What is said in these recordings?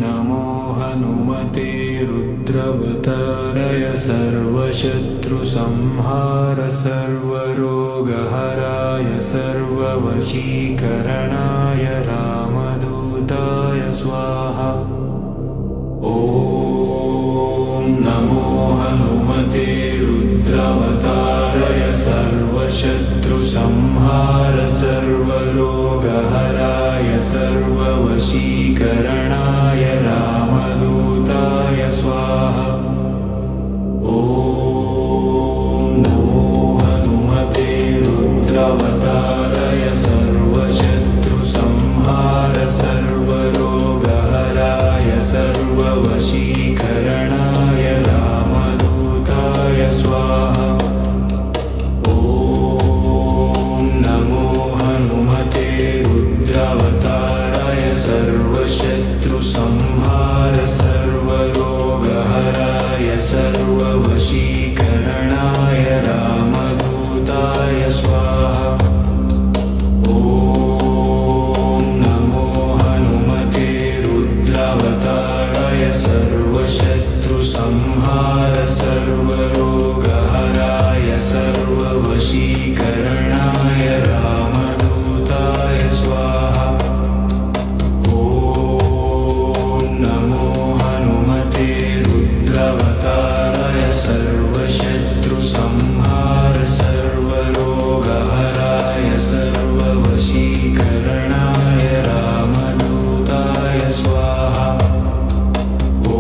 नमो हनुमते रुद्रवतारय सर्वशत्रुसंहार सर्वरोगहराय सर्ववशीकरणाय रामदूताय स्वाहा। ॐ नमो हनुमते रुद्रवतारय सर्वशत्रुसंहार सर्वरोगहराय सर्ववशीकरणाय रामदूताय स्वाहा। ॐ नमो हनुमते रुद्रवतारय सर्वशत्रुसंहार सर्वरोगहराय सर्ववशीकरणाय रामदूताय स्वाहा। ॐ नमो हनुमते रुद्रवतारय सर्वशत्रुसंहार सर्वरोगहराय सर्ववशीकरणाय रामदूताय स्वाहा। ॐ नमो हनुमते रुद्रवतारय सर्वशत्रुसंहार सर्वरोगहराय सर्ववशीकरणाय रामदूताय स्वाहा। ॐ नमो हनुमते रुद्रवतारय सर्वशत्रुसंहार सर्वरोगहराय सर्ववशीकरणाय रामदूताय स्वाहा। ॐ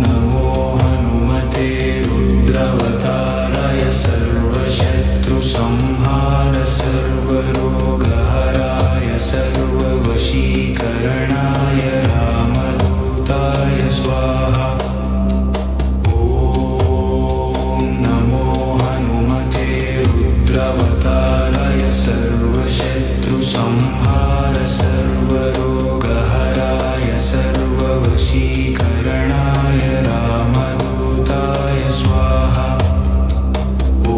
नमो हनुमते रुद्रवतारय सर्वशत्रुसंहार सर्वरोगहराय सर्ववशीकरणाय रामदूताय स्वाहा। ॐ नमो हनुमते रुद्रवतारय सर्वशत्रुसंहार सर्वरोगहराय सर्ववशीकरणाय रामदूताय स्वाहा। ॐ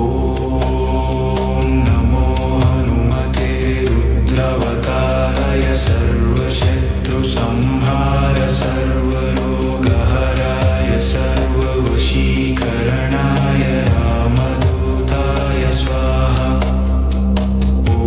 नमो हनुमते रुद्रवतारय सर्वशत्रुसंहार सर्वरोगहराय सर्ववशीकरणाय रामदूताय स्वाहा। ॐ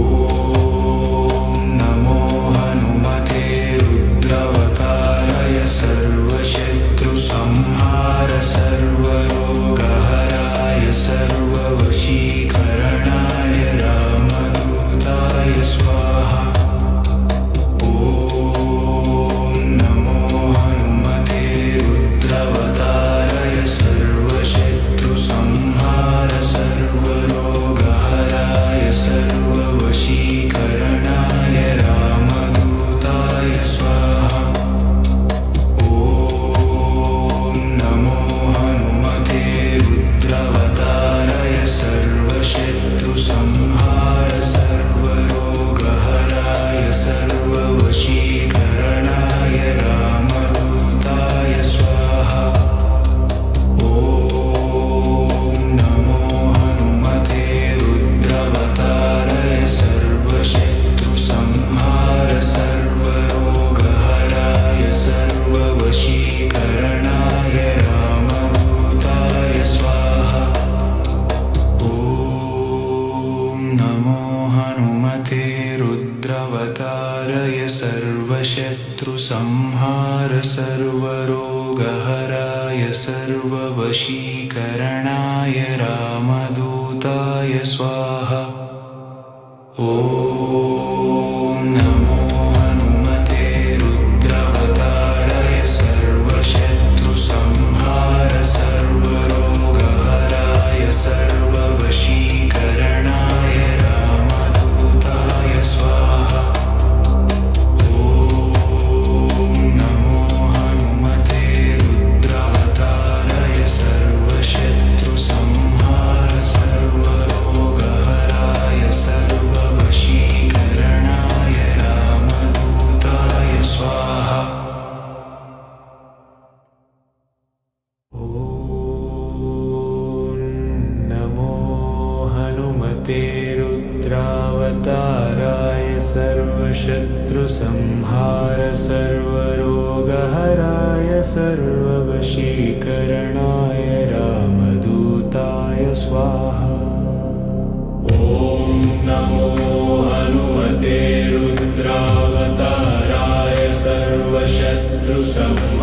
नमो हनुमते रुद्रवतारय सर्वशत्रुसंहार सर्वरोगहराय सर्ववशीकरणाय रामदूताय स्वाहा। ॐ नमो हनुमते रुद्रवतारय सर्वशत्रुसंहार सर्वरोगहराय सर्ववशीकरणाय रामदूताय स्वाहा। ॐ नमो हनुमते रुद्रवतारय सर्वशत्रुसंहार सर्वरोगहराय सर्ववशीकरणाय रामदूताय स्वाहा। ॐ नमो हनुमते रुद्रवतारय सर्वशत्रुसंहार सर्वरोगहराय सर्ववशीकरणाय रामदूताय स्वाहा। ॐ नमो हनुमते रुद्रवतारय सर्वशत्रुसंहार सर्वरोगहराय सर्ववशीकरणाय रामदूताय स्वाहा। ॐ नमो हनुमते रुद्रवतारय सर्वशत्रुसंहार सर्वरोगहराय सर्ववशीकरणाय रामदूताय स्वाहा। ॐ नमो हनुमते रुद्रवतारय सर्वशत्रुसंहार सर्वरोगहराय सर्ववशीकरणाय रामदूताय स्वाहा। ॐ नमो हनुमते रुद्रावताराय सर्वशत्रुसंहार सर्वरोगहराय सर्ववशीकरणाय रामदूताय स्वाहा। ॐ नमो हनुमते रुद्रावताराय सर्वशत्रुसंहाराय